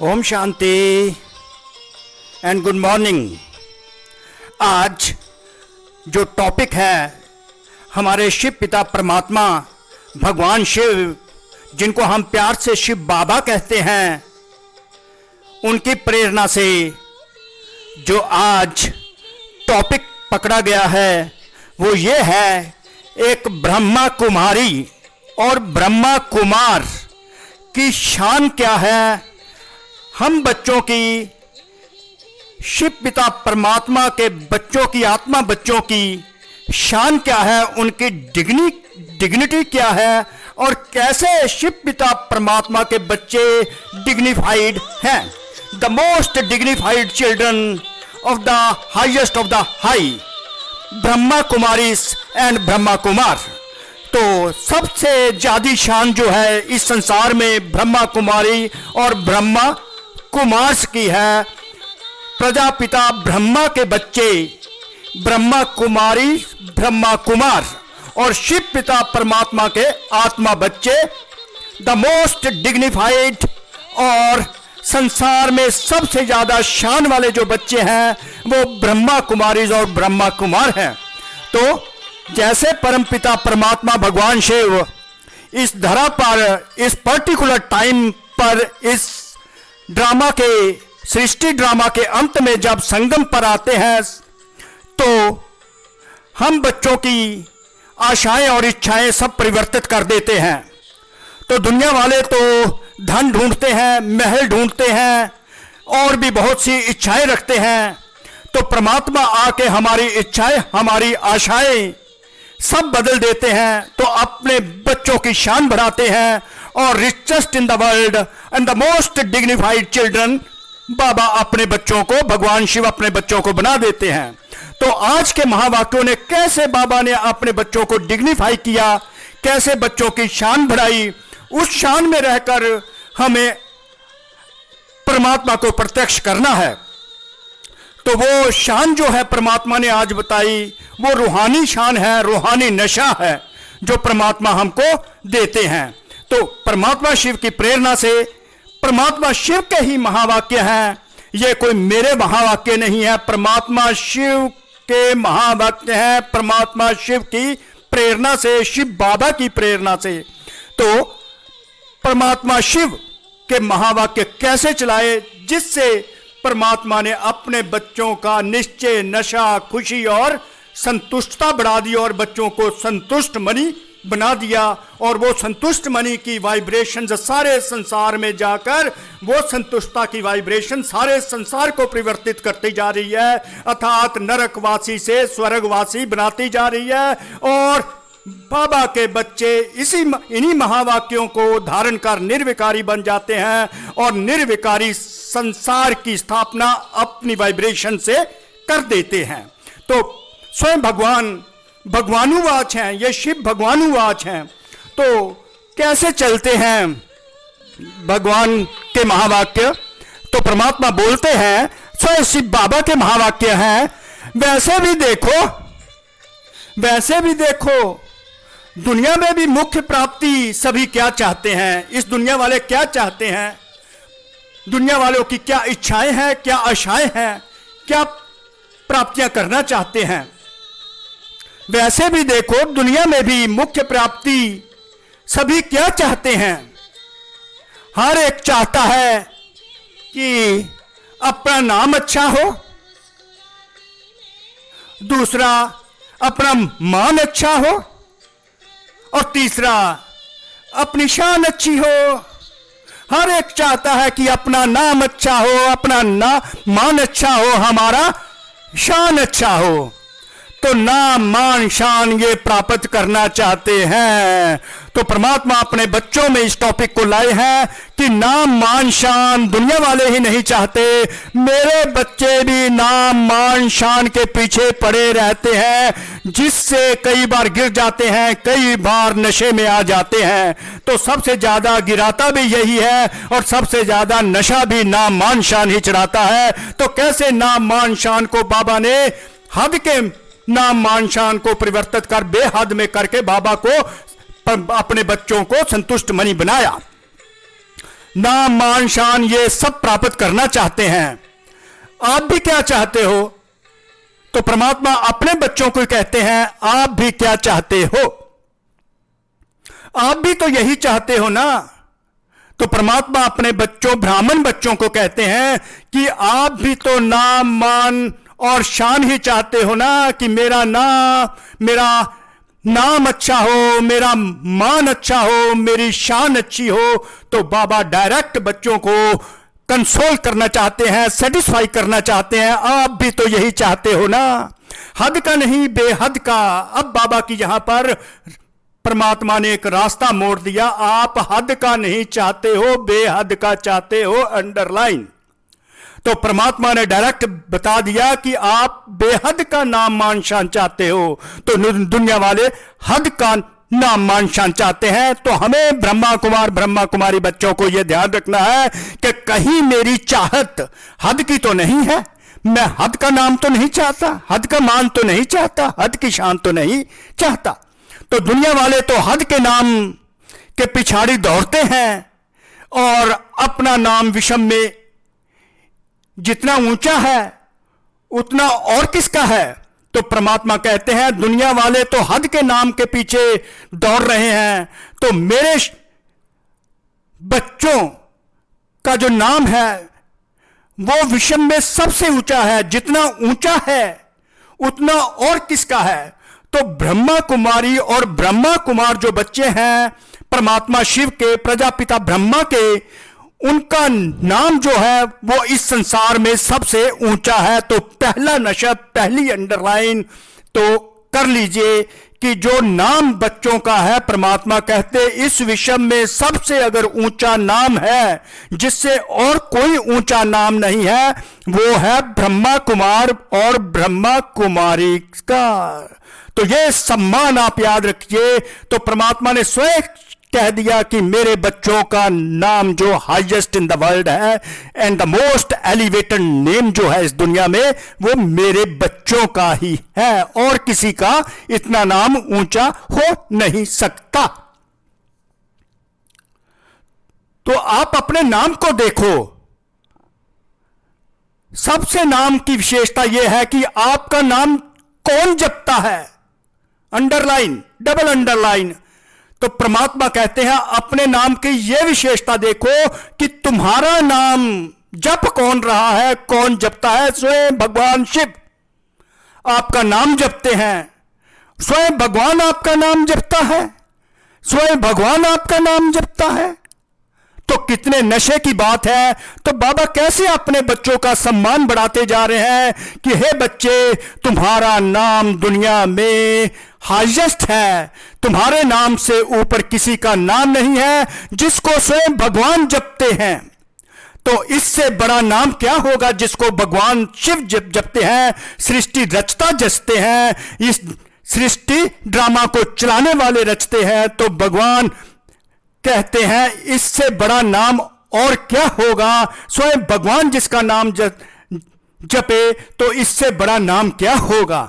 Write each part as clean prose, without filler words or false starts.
ओम शांति and good morning. आज जो टॉपिक है हमारे शिव पिता परमात्मा भगवान शिव, जिनको हम प्यार से शिव बाबा कहते हैं, उनकी प्रेरणा से जो आज टॉपिक पकड़ा गया है वो ये है, एक ब्रह्मा कुमारी और ब्रह्मा कुमार की शान क्या है। हम बच्चों की, शिव पिता परमात्मा के बच्चों की, आत्मा बच्चों की शान क्या है, उनकी डिग्निटी क्या है और कैसे शिव पिता परमात्मा के बच्चे डिग्निफाइड हैं। The most dignified children of the highest of the high, Brahma Kumaris and Brahma Kumar. तो सबसे ज्यादा शान जो है इस संसार में ब्रह्मा कुमारी और ब्रह्मा कुमार की है। प्रजापिता ब्रह्मा के बच्चे ब्रह्मा कुमारी, ब्रह्मा कुमार और शिव पिता परमात्मा के आत्मा बच्चे, द मोस्ट डिग्निफाइड और संसार में सबसे ज्यादा शान वाले जो बच्चे हैं वो ब्रह्मा कुमारी और ब्रह्मा कुमार हैं। तो जैसे परमपिता परमात्मा भगवान शिव इस धरा पर, इस पर्टिकुलर टाइम पर, इस ड्रामा के, सृष्टि ड्रामा के अंत में जब संगम पर आते हैं तो हम बच्चों की आशाएं और इच्छाएं सब परिवर्तित कर देते हैं। तो दुनिया वाले तो धन ढूंढते हैं, महल ढूंढते हैं और भी बहुत सी इच्छाएं रखते हैं। तो परमात्मा आके हमारी इच्छाएं, हमारी आशाएं सब बदल देते हैं। तो अपने बच्चों की शान बढ़ाते हैं और richest in the world and the most dignified children बाबा अपने बच्चों को, भगवान शिव अपने बच्चों को बना देते हैं। तो आज के महावाक्यों ने कैसे बाबा ने अपने बच्चों को डिग्निफाई किया, कैसे बच्चों की शान बढ़ाई, उस शान में रहकर हमें परमात्मा को प्रत्यक्ष करना है। तो वो शान जो है परमात्मा ने आज बताई, वो रूहानी शान है, रूहानी नशा है जो परमात्मा हमको देते हैं। तो परमात्मा शिव की प्रेरणा से, परमात्मा शिव के ही महावाक्य हैं, ये कोई मेरे महावाक्य नहीं है, परमात्मा शिव के महावाक्य हैं, परमात्मा शिव की प्रेरणा से, शिव बाबा की प्रेरणा से। तो परमात्मा शिव के महावाक्य कैसे चलाए, जिससे परमात्मा ने अपने बच्चों का निश्चय, नशा, खुशी और संतुष्टता बढ़ा दी और बच्चों को संतुष्ट मनी बना दिया। और वो संतुष्ट मनी की वाइब्रेशन सारे संसार में जाकर वो संतुष्टता की वाइब्रेशन सारे संसार को परिवर्तित करती जा रही है, अर्थात नरकवासी से स्वर्गवासी बनाती जा रही है। और बाबा के बच्चे इन्हीं महावाक्यों को धारण कर निर्विकारी बन जाते हैं और निर्विकारी संसार की स्थापना अपनी वाइब्रेशन से कर देते हैं। तो स्वयं भगवान भगवानुवाच हैं, ये शिव भगवानुवाच हैं। तो कैसे चलते हैं भगवान के महावाक्य? तो परमात्मा बोलते हैं, स्वयं शिव बाबा के महावाक्य हैं, वैसे भी देखो, वैसे भी देखो, दुनिया में भी मुख्य प्राप्ति सभी क्या चाहते हैं, इस दुनिया वाले क्या चाहते हैं, दुनिया वालों की क्या इच्छाएं हैं, क्या आशाएं हैं, क्या प्राप्तियां करना चाहते हैं। वैसे भी देखो, दुनिया में भी मुख्य प्राप्ति सभी क्या चाहते हैं। हर एक चाहता है कि अपना नाम अच्छा हो, दूसरा अपना मान अच्छा हो और तीसरा अपनी शान अच्छी हो। हर एक चाहता है कि अपना नाम अच्छा हो, अपना मान अच्छा हो, हमारा शान अच्छा हो। तो नाम, मान, शान ये प्राप्त करना चाहते हैं। तो परमात्मा अपने बच्चों में इस टॉपिक को लाए हैं कि नाम, मान, शान दुनिया वाले ही नहीं चाहते, मेरे बच्चे भी नाम, मान, शान के पीछे पड़े रहते हैं, जिससे कई बार गिर जाते हैं, कई बार नशे में आ जाते हैं। तो सबसे ज्यादा गिराता भी यही है और सबसे ज्यादा नशा भी नाम, मान, शान ही चढ़ाता है। तो कैसे नाम, मान, शान को बाबा ने हद के नाम, मान, शान को परिवर्तित कर बेहद में करके बाबा को, अपने बच्चों को संतुष्ट मनी बनाया। नाम मान शान ये सब प्राप्त करना चाहते हैं। आप भी क्या चाहते हो? तो परमात्मा अपने बच्चों को कहते हैं, आप भी क्या चाहते हो? आप भी तो यही चाहते हो ना। तो परमात्मा अपने बच्चों, ब्राह्मण बच्चों को कहते हैं कि आप भी तो नाम मान और शान ही चाहते हो ना, कि मेरा नाम अच्छा हो, मेरा मान अच्छा हो, मेरी शान अच्छी हो। तो बाबा डायरेक्ट बच्चों को कंसोल करना चाहते हैं, सेटिस्फाई करना चाहते हैं। आप भी तो यही चाहते हो ना, हद का नहीं बेहद का। अब बाबा की यहां पर परमात्मा ने एक रास्ता मोड़ दिया। आप हद का नहीं चाहते हो, बेहद का चाहते हो, अंडरलाइन। तो परमात्मा ने डायरेक्ट बता दिया कि आप बेहद का नाम मान शान चाहते हो, तो दुनिया वाले हद का नाम मान शान चाहते हैं। तो हमें ब्रह्मा कुमार ब्रह्मा कुमारी बच्चों को यह ध्यान रखना है कि कहीं मेरी चाहत हद की तो नहीं है। मैं हद का नाम तो नहीं चाहता, हद का मान तो नहीं चाहता, हद की शान तो नहीं चाहता। तो दुनिया वाले तो हद के नाम के पिछाड़ी दौड़ते हैं और अपना नाम विषम में जितना ऊंचा है उतना और किसका है। तो परमात्मा कहते हैं दुनिया वाले तो हद के नाम के पीछे दौड़ रहे हैं, तो मेरे बच्चों का जो नाम है वो विषम में सबसे ऊंचा है। जितना ऊंचा है उतना और किसका है। तो ब्रह्मा कुमारी और ब्रह्मा कुमार जो बच्चे हैं परमात्मा शिव के, प्रजापिता ब्रह्मा के, उनका नाम जो है वो इस संसार में सबसे ऊंचा है। तो पहला नशा, पहली अंडरलाइन तो कर लीजिए कि जो नाम बच्चों का है, परमात्मा कहते इस विषम में सबसे अगर ऊंचा नाम है जिससे और कोई ऊंचा नाम नहीं है, वो है ब्रह्मा कुमार और ब्रह्मा कुमारी का। तो ये सम्मान आप याद रखिए। तो परमात्मा ने स्वयं कह दिया कि मेरे बच्चों का नाम जो हाईएस्ट इन द वर्ल्ड है and the most elevated name जो है इस दुनिया में, वो मेरे बच्चों का ही है और किसी का इतना नाम ऊंचा हो नहीं सकता। तो आप अपने नाम को देखो। सबसे नाम की विशेषता यह है कि आपका नाम कौन जपता है। Underline, double underline. तो परमात्मा कहते हैं अपने नाम की यह विशेषता देखो कि तुम्हारा नाम जप कौन रहा है, कौन जपता है। स्वयं भगवान शिव आपका नाम जपते हैं, स्वयं भगवान आपका नाम जपता है, स्वयं भगवान आपका नाम जपता है। तो कितने नशे की बात है। तो बाबा कैसे अपने बच्चों का सम्मान बढ़ाते जा रहे हैं कि हे बच्चे, तुम्हारा नाम दुनिया में हाईएस्ट है, तुम्हारे नाम से ऊपर किसी का नाम नहीं है, जिसको स्वयं भगवान जपते हैं। तो इससे बड़ा नाम क्या होगा जिसको भगवान शिव जपते हैं, सृष्टि रचता जचते हैं, इस सृष्टि ड्रामा को चलाने वाले रचते हैं। तो भगवान कहते हैं इससे बड़ा नाम और क्या होगा। स्वयं भगवान जिसका नाम जपे तो इससे बड़ा नाम क्या होगा।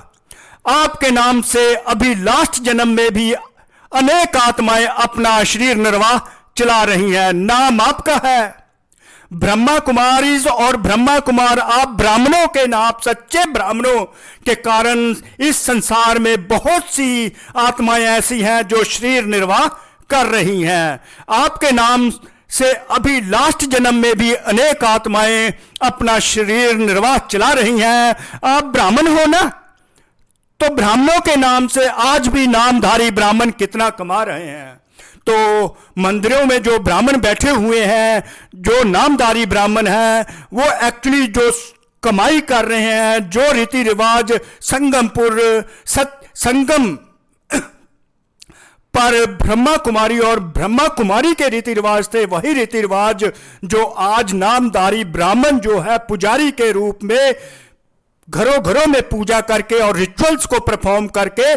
आपके नाम से अभी लास्ट जन्म में भी अनेक आत्माएं अपना शरीर निर्वाह चला रही हैं। नाम आपका है ब्रह्मा कुमारीज और ब्रह्मा कुमार। आप ब्राह्मणों के नाम, सच्चे ब्राह्मणों के कारण इस संसार में बहुत सी आत्माएं ऐसी हैं जो शरीर निर्वाह कर रही हैं। आपके नाम से अभी लास्ट जन्म में भी अनेक आत्माएं अपना शरीर निर्वाह चला रही हैं। आप ब्राह्मण हो ना, तो ब्राह्मणों के नाम से आज भी नामधारी ब्राह्मण कितना कमा रहे हैं। तो मंदिरों में जो ब्राह्मण बैठे हुए हैं, जो नामधारी ब्राह्मण हैं, वो एक्चुअली जो कमाई कर रहे हैं, जो रीति रिवाज संगमपुर संगम पर ब्रह्मा कुमारी और ब्रह्मा कुमारी के रीति रिवाज थे, वही रीति रिवाज जो आज नामधारी ब्राह्मण जो है पुजारी के रूप में घरों घरों में पूजा करके और रिचुअल्स को परफॉर्म करके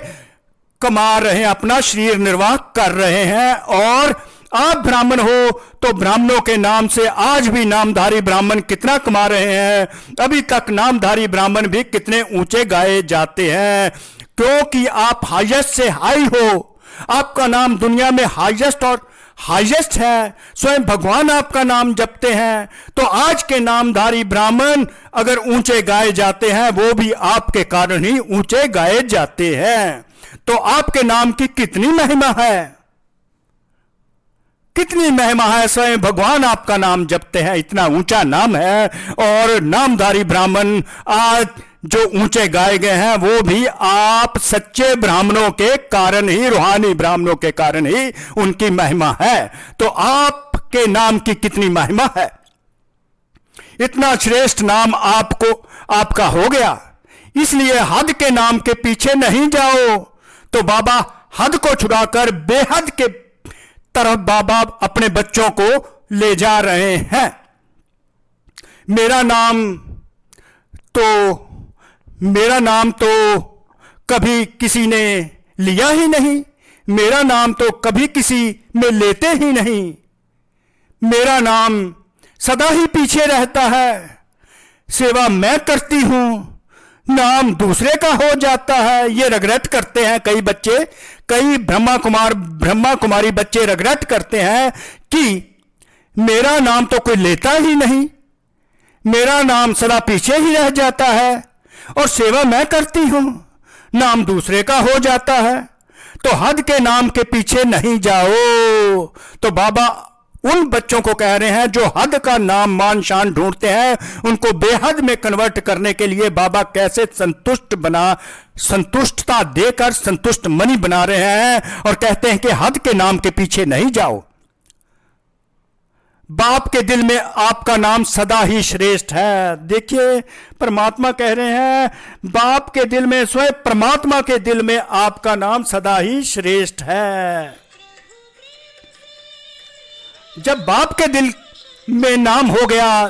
कमा रहे हैं, अपना शरीर निर्वाह कर रहे हैं। और आप ब्राह्मण हो तो ब्राह्मणों के नाम से आज भी नामधारी ब्राह्मण कितना कमा रहे हैं। अभी तक नामधारी ब्राह्मण भी कितने ऊंचे गाए जाते हैं, क्योंकि आप हाईएस्ट से हाई हो। आपका नाम दुनिया में हाईएस्ट और हाईएस्ट है, स्वयं भगवान आपका नाम जपते हैं, तो आज के नामधारी ब्राह्मण अगर ऊंचे गाए जाते हैं वो भी आपके कारण ही ऊंचे गाए जाते हैं। तो आपके नाम की कितनी महिमा है, कितनी महिमा है। स्वयं भगवान आपका नाम जपते हैं, इतना ऊंचा नाम है। और नामधारी ब्राह्मण आज जो ऊंचे गाए गए हैं वो भी आप सच्चे ब्राह्मणों के कारण ही, रूहानी ब्राह्मणों के कारण ही उनकी महिमा है। तो आपके नाम की कितनी महिमा है, इतना श्रेष्ठ नाम आपका हो गया। इसलिए हद के नाम के पीछे नहीं जाओ। तो बाबा हद को छुड़ाकर बेहद के तरफ बाबा अपने बच्चों को ले जा रहे हैं। मेरा नाम तो कभी किसी ने लिया ही नहीं, मेरा नाम तो कभी किसी में लेते ही नहीं, मेरा नाम सदा ही पीछे रहता है। सेवा मैं करती हूं, नाम दूसरे का हो जाता है। ये रिग्रेट करते हैं कई बच्चे, कई ब्रह्मा कुमारी बच्चे रिग्रेट करते हैं कि मेरा नाम तो कोई लेता ही नहीं, मेरा नाम सदा पीछे ही रह जाता है, और सेवा मैं करती हूं, नाम दूसरे का हो जाता है। तो हद के नाम के पीछे नहीं जाओ। तो बाबा उन बच्चों को कह रहे हैं जो हद का नाम मान शान ढूंढते हैं, उनको बेहद में कन्वर्ट करने के लिए बाबा कैसे संतुष्टता देकर संतुष्ट मनी बना रहे हैं। और कहते हैं कि हद के नाम के पीछे नहीं जाओ। बाप के दिल में आपका नाम सदा ही श्रेष्ठ है। देखिए परमात्मा कह रहे हैं, बाप के दिल में, स्वयं परमात्मा के दिल में आपका नाम सदा ही श्रेष्ठ है। जब बाप के दिल में नाम हो गया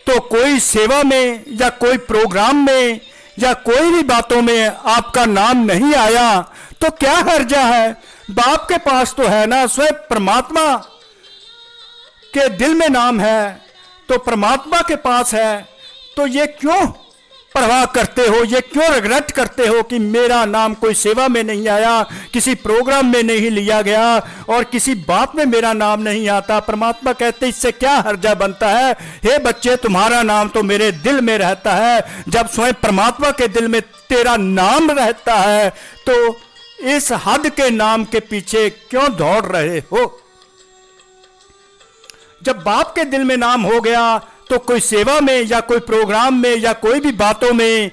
तो कोई सेवा में या कोई प्रोग्राम में या कोई भी बातों में आपका नाम नहीं आया तो क्या हर्जा है। बाप के पास तो है ना, स्वयं परमात्मा के दिल में नाम है तो परमात्मा के पास है। तो ये क्यों परवाह करते हो, ये क्यों रिग्रेट करते हो कि मेरा नाम कोई सेवा में नहीं आया, किसी प्रोग्राम में नहीं लिया गया और किसी बात में मेरा नाम नहीं आता। परमात्मा कहते इससे क्या हर्जा बनता है। हे बच्चे, तुम्हारा नाम तो मेरे दिल में रहता है। जब स्वयं परमात्मा के दिल में तेरा नाम रहता है तो इस हद के नाम के पीछे क्यों दौड़ रहे हो। जब बाप के दिल में नाम हो गया तो कोई सेवा में या कोई प्रोग्राम में या कोई भी बातों में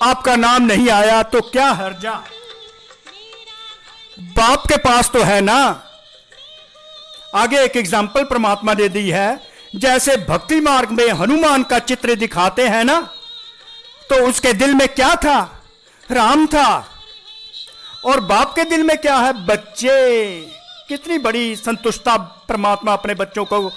आपका नाम नहीं आया तो क्या हर्जा। बाप के पास तो है ना। आगे एक एग्जाम्पल परमात्मा ने दी है, जैसे भक्ति मार्ग में हनुमान का चित्र दिखाते हैं ना, तो उसके दिल में क्या था, राम था। और बाप के दिल में क्या है, बच्चे। कितनी बड़ी संतुष्टता परमात्मा अपने बच्चों को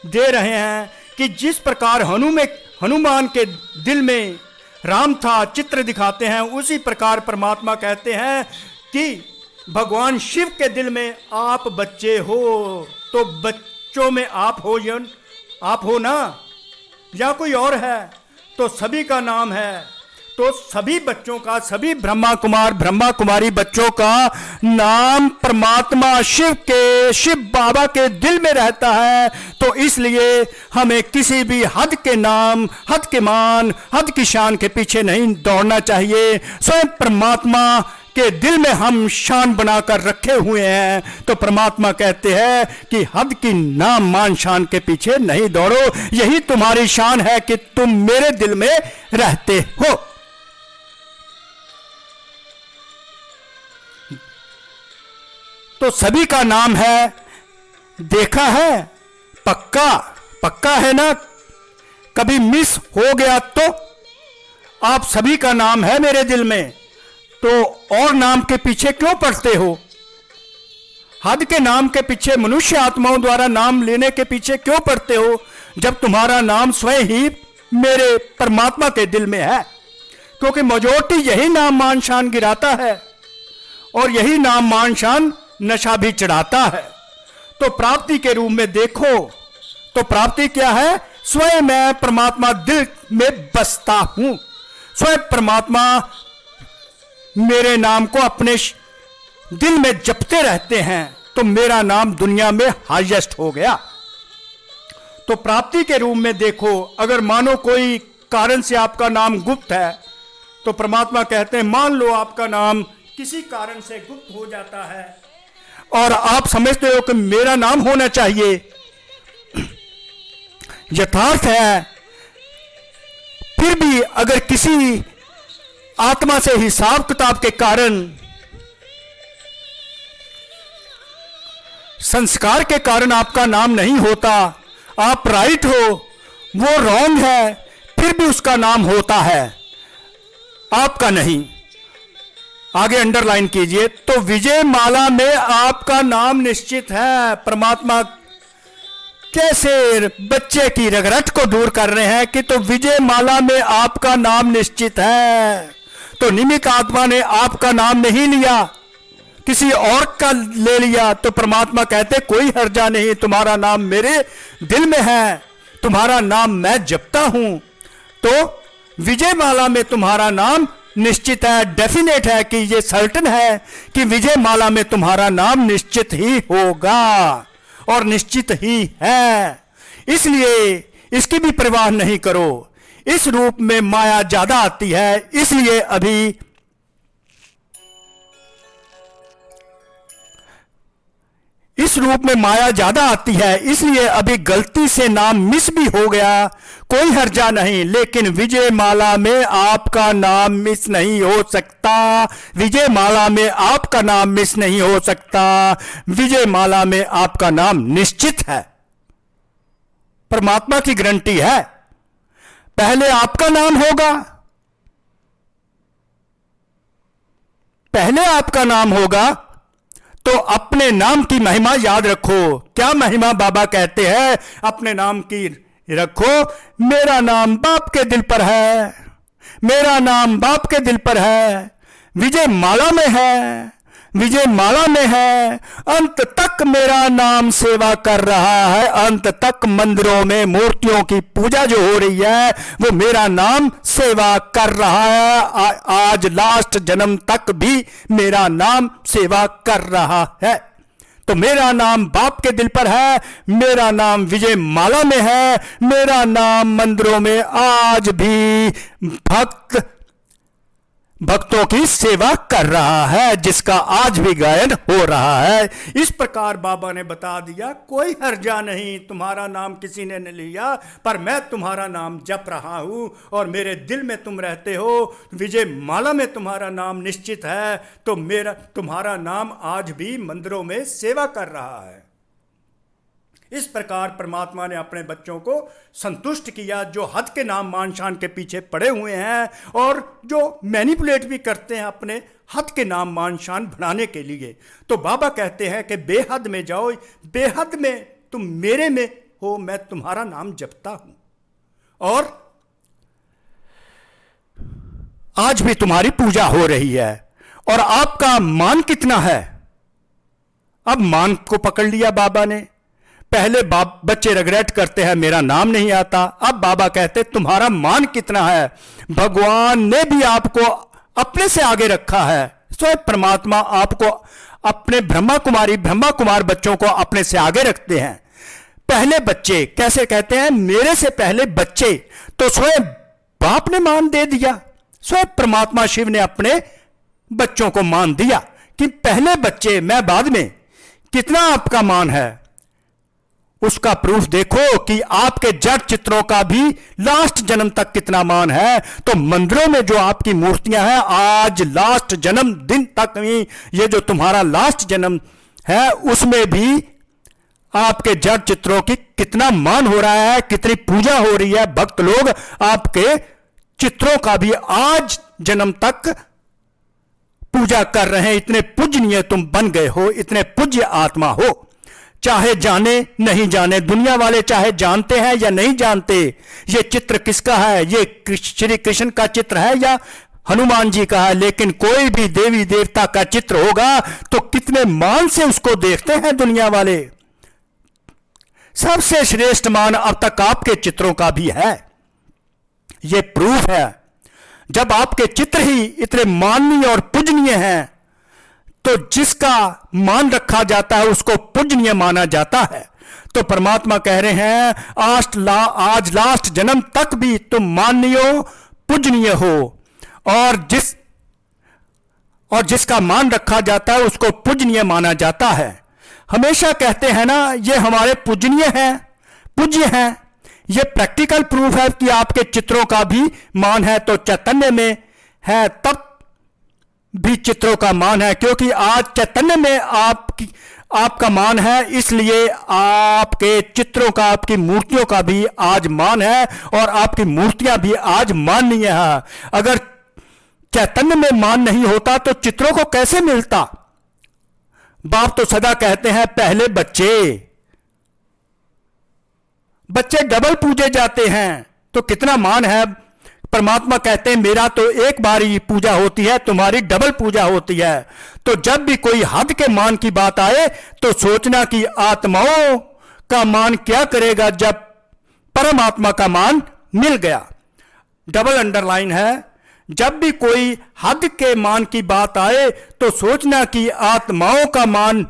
दे रहे हैं कि जिस प्रकार हनुमान के दिल में राम था, चित्र दिखाते हैं, उसी प्रकार परमात्मा कहते हैं कि भगवान शिव के दिल में आप बच्चे हो। तो बच्चों में आप हो ना, या कोई और है, तो सभी का नाम है। तो सभी बच्चों का, सभी ब्रह्मा कुमारी बच्चों का नाम परमात्मा शिव बाबा के दिल में रहता है। तो इसलिए हमें किसी भी हद के नाम, हद के मान, हद की शान के पीछे नहीं दौड़ना चाहिए। स्वयं परमात्मा के दिल में हम शान बनाकर रखे हुए हैं। तो परमात्मा कहते हैं कि हद की नाम मान शान के पीछे नहीं दौड़ो, यही तुम्हारी शान है कि तुम मेरे दिल में रहते हो। तो सभी का नाम है, देखा है, पक्का है ना। कभी मिस हो गया तो आप सभी का नाम है मेरे दिल में, तो और नाम के पीछे क्यों पड़ते हो। हद के नाम के पीछे, मनुष्य आत्माओं द्वारा नाम लेने के पीछे क्यों पड़ते हो, जब तुम्हारा नाम स्वयं ही मेरे परमात्मा के दिल में है। क्योंकि मेजॉरिटी यही नाम मान शान गिराता है और यही नाम मान शान नशा भी चढ़ाता है। तो प्राप्ति के रूप में देखो तो प्राप्ति क्या है, स्वयं मैं परमात्मा दिल में बसता हूं। स्वयं परमात्मा मेरे नाम को अपने दिल में जपते रहते हैं। तो मेरा नाम दुनिया में हाईएस्ट हो गया। तो प्राप्ति के रूप में देखो, अगर मानो कोई कारण से आपका नाम गुप्त है, तो परमात्मा कहते हैं मान लो आपका नाम किसी कारण से गुप्त हो जाता है और आप समझते हो कि मेरा नाम होना चाहिए, यथार्थ है, फिर भी अगर किसी आत्मा से हिसाब किताब के कारण, संस्कार के कारण आपका नाम नहीं होता, आप राइट हो, वो रॉन्ग है, फिर भी उसका नाम होता है, आपका नहीं। आगे अंडरलाइन कीजिए। तो विजय माला में आपका नाम निश्चित है। परमात्मा कैसे बच्चे की रगरट को दूर कर रहे हैं कि तो विजय माला में आपका नाम निश्चित है। तो निमित्त आत्मा ने आपका नाम नहीं लिया, किसी और का ले लिया। तो परमात्मा कहते कोई हर्जा नहीं, तुम्हारा नाम मेरे दिल में है, तुम्हारा नाम मैं जपता हूं। तो विजय माला में तुम्हारा नाम निश्चित है, डेफिनेट है कि ये सर्टन है कि विजय माला में तुम्हारा नाम निश्चित ही होगा और निश्चित ही है। इसलिए इसकी भी परवाह नहीं करो। इस रूप में माया ज्यादा आती है, इसलिए अभी इस रूप में माया ज्यादा आती है, इसलिए अभी गलती से नाम मिस भी हो गया, कोई हर्जा नहीं। लेकिन विजय माला में आपका नाम मिस नहीं हो सकता। विजय माला में आपका नाम मिस नहीं हो सकता। विजय माला में आपका नाम निश्चित है, परमात्मा की गारंटी है। पहले आपका नाम होगा, पहले आपका नाम होगा। तो अपने नाम की महिमा याद रखो। क्या महिमा बाबा कहते हैं अपने नाम की रखो? मेरा नाम बाप के दिल पर है, मेरा नाम बाप के दिल पर है, विजय माला में है, विजय माला में है। अंत तक मेरा नाम सेवा कर रहा है, अंत तक मंदिरों में मूर्तियों की पूजा जो हो रही है वो मेरा नाम सेवा कर रहा है। आज लास्ट जन्म तक भी मेरा नाम सेवा कर रहा है। तो मेरा नाम बाप के दिल पर है, मेरा नाम विजय माला में है, मेरा नाम मंदिरों में आज भी भक्तों की सेवा कर रहा है, जिसका आज भी गायन हो रहा है। इस प्रकार बाबा ने बता दिया कोई हर्जा नहीं, तुम्हारा नाम किसी ने नहीं लिया, पर मैं तुम्हारा नाम जप रहा हूं और मेरे दिल में तुम रहते हो। विजय माला में तुम्हारा नाम निश्चित है, तो मेरा तुम्हारा नाम आज भी मंदिरों में सेवा कर रहा है। इस प्रकार परमात्मा ने अपने बच्चों को संतुष्ट किया, जो हद के नाम मान शान के पीछे पड़े हुए हैं और जो मैनिपुलेट भी करते हैं अपने हद के नाम मान शान बढ़ाने के लिए। तो बाबा कहते हैं कि बेहद में जाओ, बेहद में तुम मेरे में हो, मैं तुम्हारा नाम जपता हूं और आज भी तुम्हारी पूजा हो रही है। और आपका मान कितना है? अब मान को पकड़ लिया बाबा ने। पहले बच्चे रिग्रेट करते हैं मेरा नाम नहीं आता, अब बाबा कहते तुम्हारा मान कितना है। भगवान ने भी आपको अपने से आगे रखा है। स्वयं परमात्मा आपको अपने ब्रह्मा कुमार बच्चों को अपने से आगे रखते हैं। पहले बच्चे कैसे कहते हैं मेरे से पहले बच्चे, तो स्वयं बाप ने मान दे दिया, स्वयं परमात्मा शिव ने अपने बच्चों को मान दिया कि पहले बच्चे मैं बाद में। कितना आपका मान है उसका प्रूफ देखो कि आपके जड़ चित्रों का भी लास्ट जन्म तक कितना मान है। तो मंदिरों में जो आपकी मूर्तियां हैं आज लास्ट जन्म दिन तक ही, ये जो तुम्हारा लास्ट जन्म है उसमें भी आपके जड़ चित्रों की कितना मान हो रहा है, कितनी पूजा हो रही है। भक्त लोग आपके चित्रों का भी आज जन्म तक पूजा कर रहे हैं। इतने पूजनीय तुम बन गए हो, इतने पूज्य आत्मा हो। चाहे जाने नहीं जाने, दुनिया वाले चाहे जानते हैं या नहीं जानते ये चित्र किसका है, ये श्री कृष्ण का चित्र है या हनुमान जी का है, लेकिन कोई भी देवी देवता का चित्र होगा तो कितने मान से उसको देखते हैं दुनिया वाले। सबसे श्रेष्ठ मान अब तक आपके चित्रों का भी है। ये प्रूफ है। जब आपके चित्र ही इतने माननीय और पूजनीय हैं तो जिसका मान रखा जाता है उसको पूजनीय माना जाता है। तो परमात्मा कह रहे हैं आज लास्ट जन्म तक भी तुम माननीय हो, पूजनीय हो, और जिसका मान रखा जाता है उसको पूजनीय माना जाता है। हमेशा कहते हैं ना, ये हमारे पूजनीय हैं, पूज्य हैं। ये प्रैक्टिकल प्रूफ है कि आपके चित्रों का भी मान है। तो चैतन्य में है तब भी चित्रों का मान है, क्योंकि आज चैतन्य में आपका मान है, इसलिए आपके चित्रों का, आपकी मूर्तियों का भी आज मान है, और आपकी मूर्तियां भी आज माननीय है। अगर चैतन्य में मान नहीं होता तो चित्रों को कैसे मिलता? बाप तो सदा कहते हैं पहले बच्चे डबल पूजे जाते हैं, तो कितना मान है। परमात्मा कहते हैं मेरा तो एक बार ही पूजा होती है, तुम्हारी डबल पूजा होती है। तो जब भी कोई हद के मान की बात आए तो सोचना कि आत्माओं का मान क्या करेगा जब परमात्मा का मान मिल गया। डबल अंडरलाइन है, जब भी कोई हद के मान की बात आए तो सोचना कि आत्माओं का मान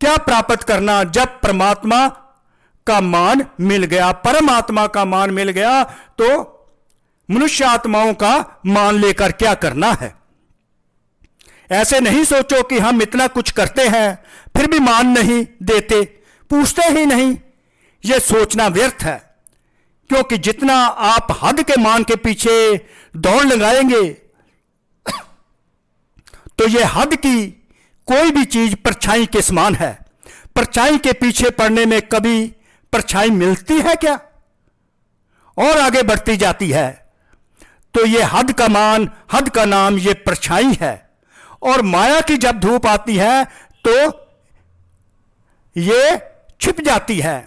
क्या प्राप्त करना जब परमात्मा का मान मिल गया। परमात्मा का मान मिल गया तो मनुष्य आत्माओं का मान लेकर क्या करना है। ऐसे नहीं सोचो कि हम इतना कुछ करते हैं फिर भी मान नहीं देते, पूछते ही नहीं। यह सोचना व्यर्थ है, क्योंकि जितना आप हद के मान के पीछे दौड़ लगाएंगे तो यह हद की कोई भी चीज परछाई के समान है। परछाई के पीछे पड़ने में कभी परछाई मिलती है क्या? और आगे बढ़ती जाती है। तो ये हद का मान, हद का नाम ये परछाई है। और माया की जब धूप आती है तो ये छिप जाती है।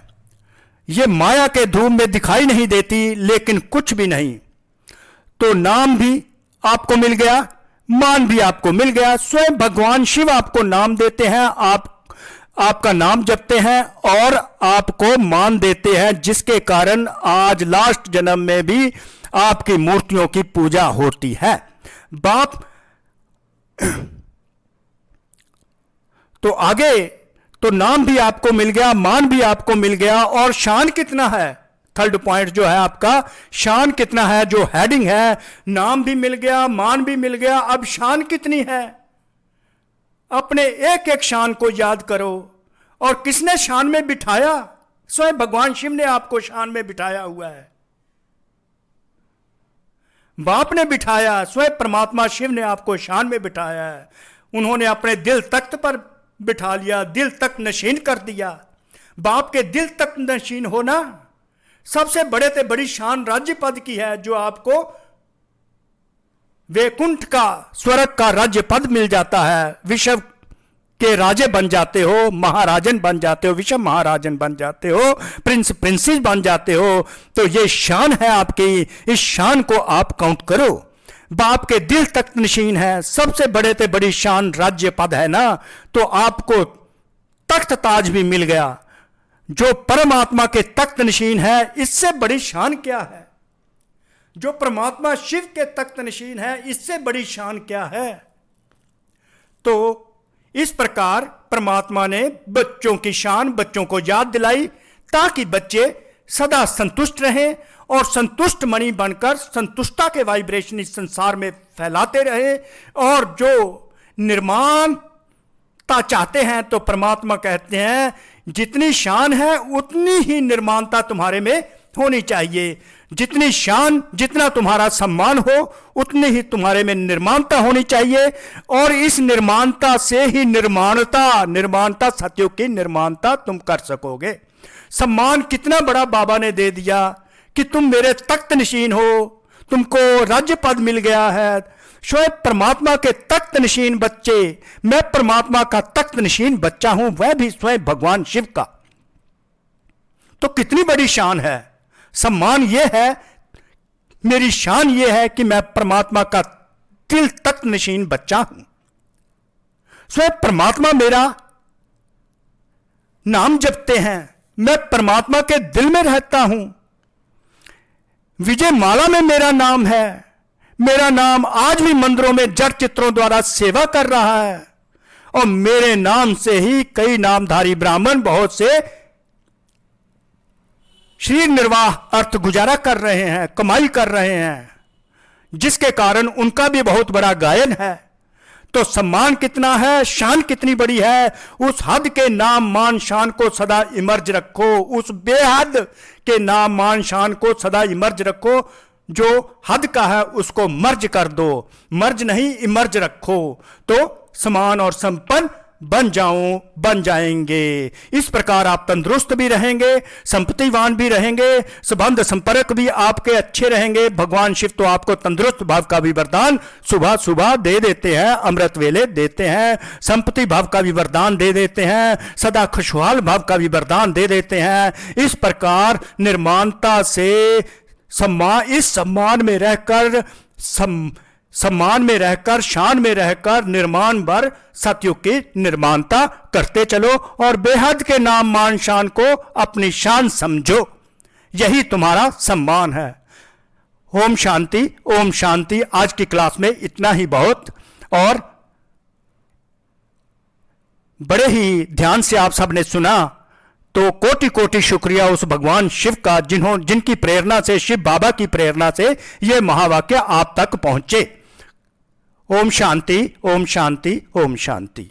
ये माया के धूप में दिखाई नहीं देती, लेकिन कुछ भी नहीं। तो नाम भी आपको मिल गया, मान भी आपको मिल गया। स्वयं भगवान शिव आपको नाम देते हैं, आपका नाम जपते हैं और आपको मान देते हैं, जिसके कारण आज लास्ट जन्म में भी आपकी मूर्तियों की पूजा होती है। बाप तो आगे तो नाम भी आपको मिल गया, मान भी आपको मिल गया, और शान कितना है। थर्ड पॉइंट जो है आपका, शान कितना है, जो हेडिंग है। नाम भी मिल गया, मान भी मिल गया, अब शान कितनी है। अपने एक एक शान को याद करो। और किसने शान में बिठाया? स्वयं भगवान शिव ने आपको शान में बिठाया हुआ है। बाप ने बिठाया, स्वयं परमात्मा शिव ने आपको शान में बिठाया है। उन्होंने अपने दिल तख्त पर बिठा लिया, दिल तक नशीन कर दिया। बाप के दिल तक नशीन होना सबसे बड़े से बड़ी शान राज्य पद की है, जो आपको वैकुंठ का, स्वर्ग का राज्य पद मिल जाता है। विश्व के राजे बन जाते हो, महाराजन बन जाते हो, विश्व महाराजन बन जाते हो, प्रिंसेस बन जाते हो। तो ये शान है आपकी, इस शान को आप काउंट करो। बाप के दिल तक नशीन है, सबसे बड़े से बड़ी शान राज्य पद है ना। तो आपको तख्त ताज भी मिल गया, जो परमात्मा के तख्त नशीन है। इससे बड़ी शान क्या है? जो परमात्मा शिव के तख्त नशीन है, इससे बड़ी शान क्या है? तो इस प्रकार परमात्मा ने बच्चों की शान बच्चों को याद दिलाई, ताकि बच्चे सदा संतुष्ट रहें और संतुष्ट मणि बनकर संतुष्टता के वाइब्रेशन इस संसार में फैलाते रहे। और जो निर्माणता चाहते हैं, तो परमात्मा कहते हैं जितनी शान है उतनी ही निर्माणता तुम्हारे में होनी चाहिए। जितनी शान, जितना तुम्हारा सम्मान हो, उतनी ही तुम्हारे में निर्माणता होनी चाहिए। और इस निर्माणता से ही निर्माणता सत्यों की निर्माणता तुम कर सकोगे। सम्मान कितना बड़ा बाबा ने दे दिया कि तुम मेरे तख्त नशीन हो, तुमको राज्य पद मिल गया है। स्वयं परमात्मा के तख्त नशीन बच्चे, मैं परमात्मा का तख्त नशीन बच्चा हूं, वह भी स्वयं भगवान शिव का। तो कितनी बड़ी शान है। सम्मान यह है, मेरी शान यह है कि मैं परमात्मा का दिल तख्त नशीन बच्चा हूं। स्वयं परमात्मा मेरा नाम जपते हैं, मैं परमात्मा के दिल में रहता हूं। विजय माला में मेरा नाम है। मेरा नाम आज भी मंदिरों में जड़ चित्रों द्वारा सेवा कर रहा है। और मेरे नाम से ही कई नामधारी ब्राह्मण बहुत से शरीर निर्वाह अर्थ गुजारा कर रहे हैं, कमाई कर रहे हैं, जिसके कारण उनका भी बहुत बड़ा गायन है। तो सम्मान कितना है, शान कितनी बड़ी है, उस हद के नाम मान शान को सदा इमर्ज रखो, उस बेहद के नाम मान शान को सदा इमर्ज रखो। जो हद का है उसको मर्ज कर दो, मर्ज नहीं इमर्ज रखो, तो समान और संपन्न बन जाएंगे। इस प्रकार आप तंदुरुस्त भी रहेंगे, संपत्तिवान भी रहेंगे, संबंध संपर्क भी आपके अच्छे रहेंगे। भगवान शिव तो आपको तंदुरुस्त भाव का भी वरदान सुबह सुबह दे देते हैं, अमृत वेले देते हैं, संपत्ति भाव का भी वरदान दे देते हैं, सदा खुशहाल भाव का भी वरदान दे देते हैं। इस प्रकार निर्माणता से इस सम्मान में रहकर सम्मान में रहकर, शान में रहकर निर्माण भर सतयुग की निर्माणता करते चलो और बेहद के नाम मान शान को अपनी शान समझो। यही तुम्हारा सम्मान है। ओम शांति, ओम शांति। आज की क्लास में इतना ही बहुत, और बड़े ही ध्यान से आप सबने सुना, तो कोटि कोटि शुक्रिया उस भगवान शिव का जिनकी प्रेरणा से, शिव बाबा की प्रेरणा से यह महावाक्य आप तक पहुंचे। ओम शांति, ओम शांति, ओम शांति।